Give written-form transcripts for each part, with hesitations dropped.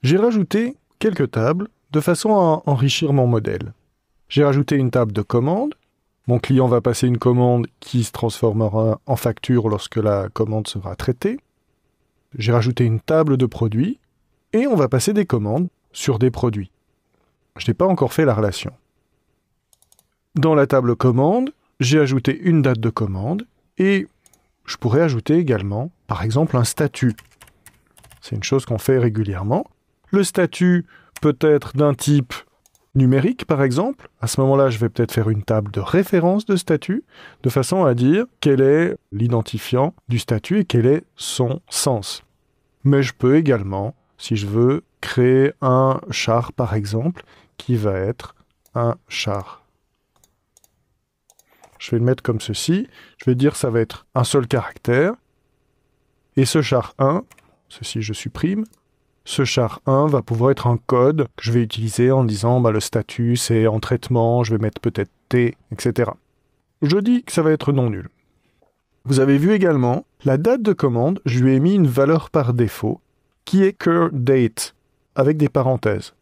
j'ai rajouté quelques tables de façon à enrichir mon modèle. J'ai rajouté une table de commande. Mon client va passer une commande qui se transformera en facture lorsque la commande sera traitée. J'ai rajouté une table de produits et on va passer des commandes sur des produits. Je n'ai pas encore fait la relation. Dans la table commande, j'ai ajouté une date de commande et je pourrais ajouter également, par exemple, un statut. C'est une chose qu'on fait régulièrement. Le statut peut être d'un type numérique, par exemple. À ce moment-là, je vais peut-être faire une table de référence de statut, de façon à dire quel est l'identifiant du statut et quel est son sens. Mais je peux également, si je veux, créer un char, par exemple, qui va être un char. Je vais le mettre comme ceci. Je vais dire que ça va être un seul caractère. Et ce char 1, ceci je supprime, ce char 1 va pouvoir être un code que je vais utiliser en disant le statut c'est en traitement, je vais mettre peut-être T, etc. Je dis que ça va être non nul. Vous avez vu également, la date de commande, je lui ai mis une valeur par défaut qui est curDate avec des parenthèses.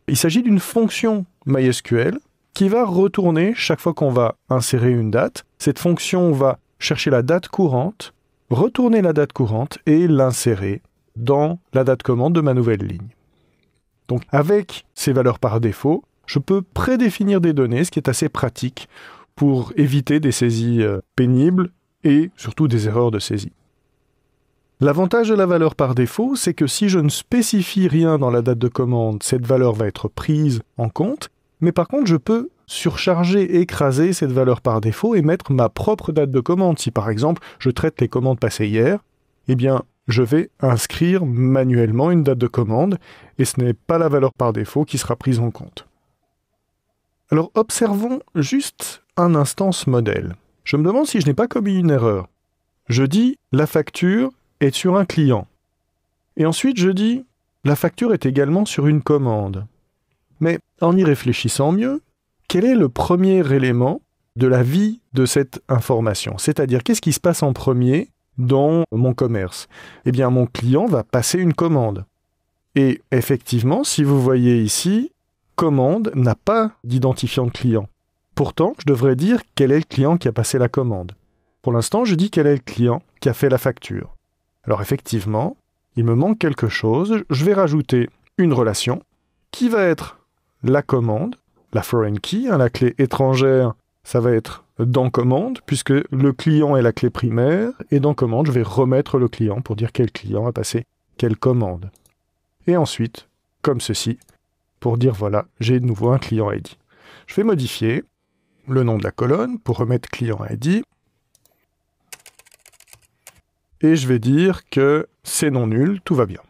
Il s'agit d'une fonction MySQL qui va retourner chaque fois qu'on va insérer une date. Cette fonction va chercher la date courante, retourner la date courante et l'insérer dans la date commande de ma nouvelle ligne. Donc avec ces valeurs par défaut, je peux prédéfinir des données, ce qui est assez pratique pour éviter des saisies pénibles et surtout des erreurs de saisie. L'avantage de la valeur par défaut, c'est que si je ne spécifie rien dans la date de commande, cette valeur va être prise en compte, mais par contre je peux surcharger, écraser cette valeur par défaut et mettre ma propre date de commande. Si par exemple je traite les commandes passées hier, eh bien je vais inscrire manuellement une date de commande et ce n'est pas la valeur par défaut qui sera prise en compte. Alors observons juste un instant ce modèle. Je me demande si je n'ai pas commis une erreur. Je dis la facture est sur un client. Et ensuite je dis la facture est également sur une commande. Mais en y réfléchissant mieux, quel est le premier élément de la vie de cette information? C'est-à-dire qu'est-ce qui se passe en premier dans mon commerce? Eh bien, mon client va passer une commande. Et effectivement, si vous voyez ici, commande n'a pas d'identifiant de client. Pourtant, je devrais dire quel est le client qui a passé la commande. Pour l'instant, je dis quel est le client qui a fait la facture. Alors effectivement, il me manque quelque chose. Je vais rajouter une relation qui va être la commande, la foreign key, la clé étrangère, ça va être dans commande, puisque le client est la clé primaire, et dans commande, je vais remettre le client pour dire quel client a passé quelle commande. Et ensuite, comme ceci, pour dire voilà, j'ai de nouveau un client ID. Je vais modifier le nom de la colonne pour remettre client ID, et je vais dire que c'est non nul, tout va bien.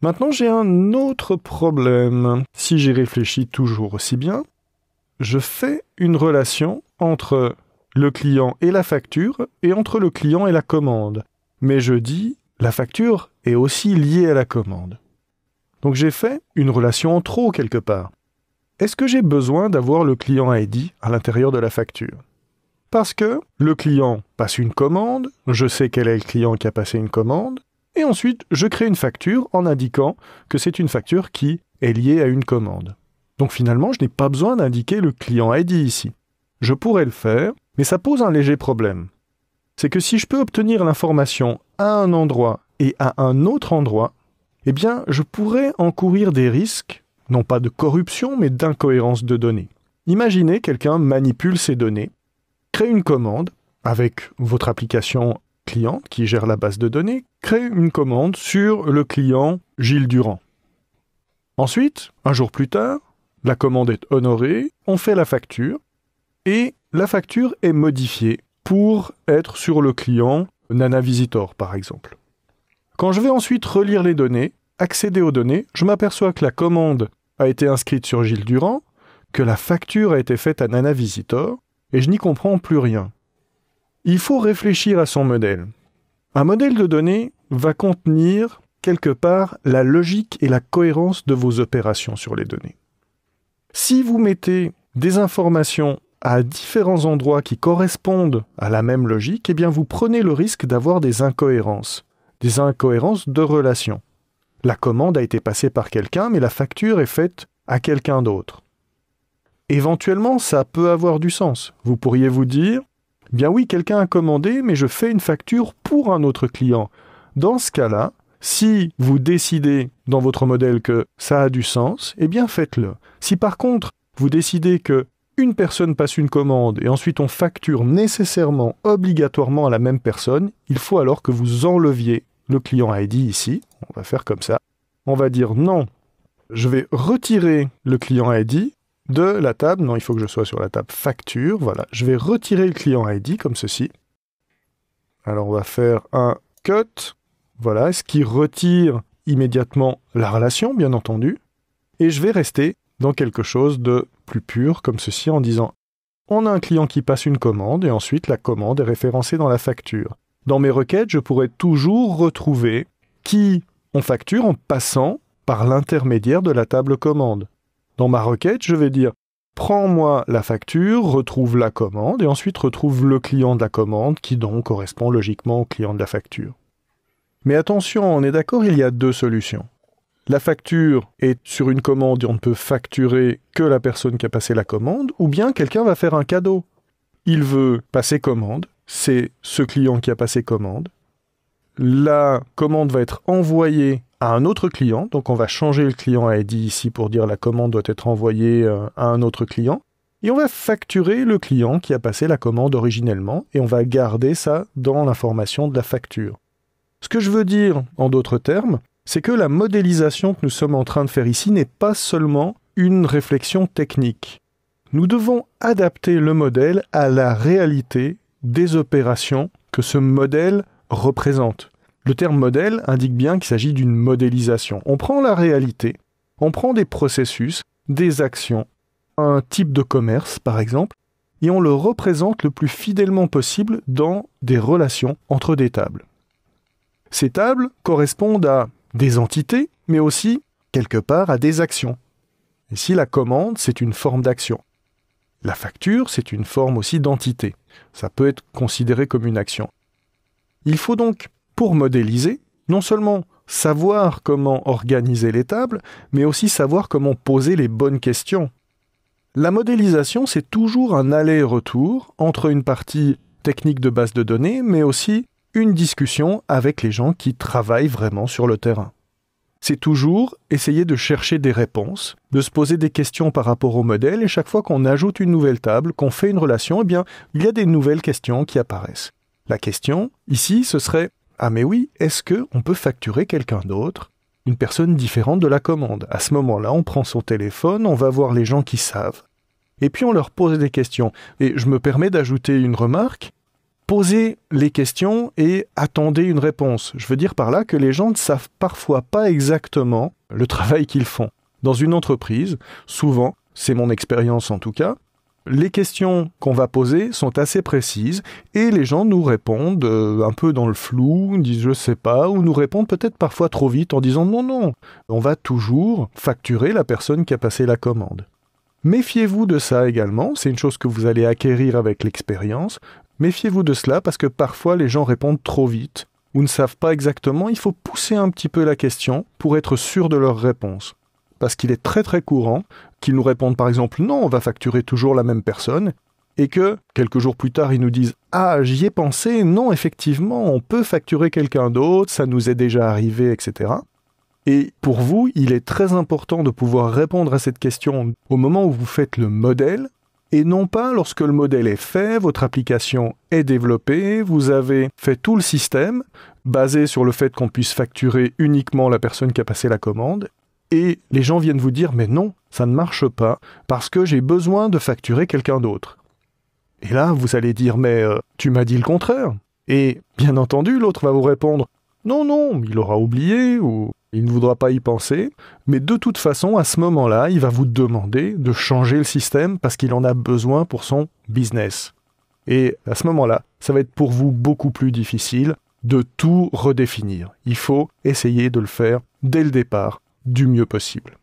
Maintenant, j'ai un autre problème. Si j'y réfléchis toujours aussi bien, je fais une relation entre le client et la facture et entre le client et la commande. Mais je dis, la facture est aussi liée à la commande. Donc j'ai fait une relation en trop quelque part. Est-ce que j'ai besoin d'avoir le client ID à l'intérieur de la facture? Parce que le client passe une commande, je sais quel est le client qui a passé une commande, et ensuite, je crée une facture en indiquant que c'est une facture qui est liée à une commande. Donc finalement, je n'ai pas besoin d'indiquer le client ID ici. Je pourrais le faire, mais ça pose un léger problème. C'est que si je peux obtenir l'information à un endroit et à un autre endroit, eh bien, je pourrais encourir des risques, non pas de corruption, mais d'incohérence de données. Imaginez quelqu'un manipule ces données, crée une commande avec votre application client qui gère la base de données, crée une commande sur le client Gilles Durand. Ensuite, un jour plus tard, la commande est honorée, on fait la facture, et la facture est modifiée pour être sur le client Nana Visitor, par exemple. Quand je vais ensuite relire les données, accéder aux données, je m'aperçois que la commande a été inscrite sur Gilles Durand, que la facture a été faite à Nana Visitor, et je n'y comprends plus rien. Il faut réfléchir à son modèle. Un modèle de données va contenir quelque part la logique et la cohérence de vos opérations sur les données. Si vous mettez des informations à différents endroits qui correspondent à la même logique, eh bien vous prenez le risque d'avoir des incohérences de relations. la commande a été passée par quelqu'un, mais la facture est faite à quelqu'un d'autre. Éventuellement, ça peut avoir du sens. Vous pourriez vous dire, bien oui, quelqu'un a commandé, mais je fais une facture pour un autre client. Dans ce cas-là, si vous décidez dans votre modèle que ça a du sens, eh bien faites-le. Si par contre, vous décidez que une personne passe une commande et ensuite on facture nécessairement, obligatoirement à la même personne, il faut alors que vous enleviez le client ID ici. On va faire comme ça. On va dire non, je vais retirer le client ID de la table. Non, il faut que je sois sur la table facture. Voilà, je vais retirer le client ID comme ceci. Alors on va faire un cut. Voilà, ce qui retire immédiatement la relation, bien entendu. Et je vais rester dans quelque chose de plus pur, comme ceci, en disant on a un client qui passe une commande, et ensuite la commande est référencée dans la facture. Dans mes requêtes, je pourrais toujours retrouver qui on facture en passant par l'intermédiaire de la table commande. Dans ma requête, je vais dire prends-moi la facture, retrouve la commande, et ensuite retrouve le client de la commande, qui donc correspond logiquement au client de la facture. Mais attention, on est d'accord, il y a deux solutions. La facture est sur une commande et on ne peut facturer que la personne qui a passé la commande, ou bien quelqu'un va faire un cadeau. Il veut passer commande, c'est ce client qui a passé commande. La commande va être envoyée à un autre client, donc on va changer le client ID ici pour dire la commande doit être envoyée à un autre client, et on va facturer le client qui a passé la commande originellement, et on va garder ça dans l'information de la facture. Ce que je veux dire, en d'autres termes, c'est que la modélisation que nous sommes en train de faire ici n'est pas seulement une réflexion technique. Nous devons adapter le modèle à la réalité des opérations que ce modèle représente. Le terme modèle indique bien qu'il s'agit d'une modélisation. On prend la réalité, on prend des processus, des actions, un type de commerce par exemple, et on le représente le plus fidèlement possible dans des relations entre des tables. Ces tables correspondent à des entités, mais aussi, quelque part, à des actions. Ici, la commande, c'est une forme d'action. La facture, c'est une forme aussi d'entité. Ça peut être considéré comme une action. Il faut donc, pour modéliser, non seulement savoir comment organiser les tables, mais aussi savoir comment poser les bonnes questions. La modélisation, c'est toujours un aller-retour entre une partie technique de base de données, mais aussi une discussion avec les gens qui travaillent vraiment sur le terrain. C'est toujours essayer de chercher des réponses, de se poser des questions par rapport au modèle, et chaque fois qu'on ajoute une nouvelle table, qu'on fait une relation, eh bien, il y a des nouvelles questions qui apparaissent. La question, ici, ce serait « Ah mais oui, est-ce qu'on peut facturer quelqu'un d'autre, une personne différente de la commande ?» À ce moment-là, on prend son téléphone, on va voir les gens qui savent, et puis on leur pose des questions. Et je me permets d'ajouter une remarque. Posez les questions et attendez une réponse. Je veux dire par là que les gens ne savent parfois pas exactement le travail qu'ils font. Dans une entreprise, souvent, c'est mon expérience en tout cas, les questions qu'on va poser sont assez précises et les gens nous répondent un peu dans le flou, disent je sais pas, ou nous répondent peut-être parfois trop vite en disant non, on va toujours facturer la personne qui a passé la commande. Méfiez-vous de ça également, c'est une chose que vous allez acquérir avec l'expérience. Méfiez-vous de cela parce que parfois les gens répondent trop vite ou ne savent pas exactement. Il faut pousser un petit peu la question pour être sûr de leur réponse. Parce qu'il est très très courant qu'ils nous répondent par exemple « Non, on va facturer toujours la même personne » et que quelques jours plus tard ils nous disent « Ah, j'y ai pensé, non, effectivement, on peut facturer quelqu'un d'autre, ça nous est déjà arrivé, etc. » Et pour vous, il est très important de pouvoir répondre à cette question au moment où vous faites le modèle, et non pas lorsque le modèle est fait, votre application est développée, vous avez fait tout le système, basé sur le fait qu'on puisse facturer uniquement la personne qui a passé la commande, et les gens viennent vous dire « Mais non, ça ne marche pas, parce que j'ai besoin de facturer quelqu'un d'autre. » Et là, vous allez dire « Mais tu m'as dit le contraire. » Et bien entendu, l'autre va vous répondre « Non, il aura oublié, ou il ne voudra pas y penser. » Mais de toute façon, à ce moment-là, il va vous demander de changer le système parce qu'il en a besoin pour son business. Et à ce moment-là, ça va être pour vous beaucoup plus difficile de tout redéfinir. Il faut essayer de le faire dès le départ, du mieux possible.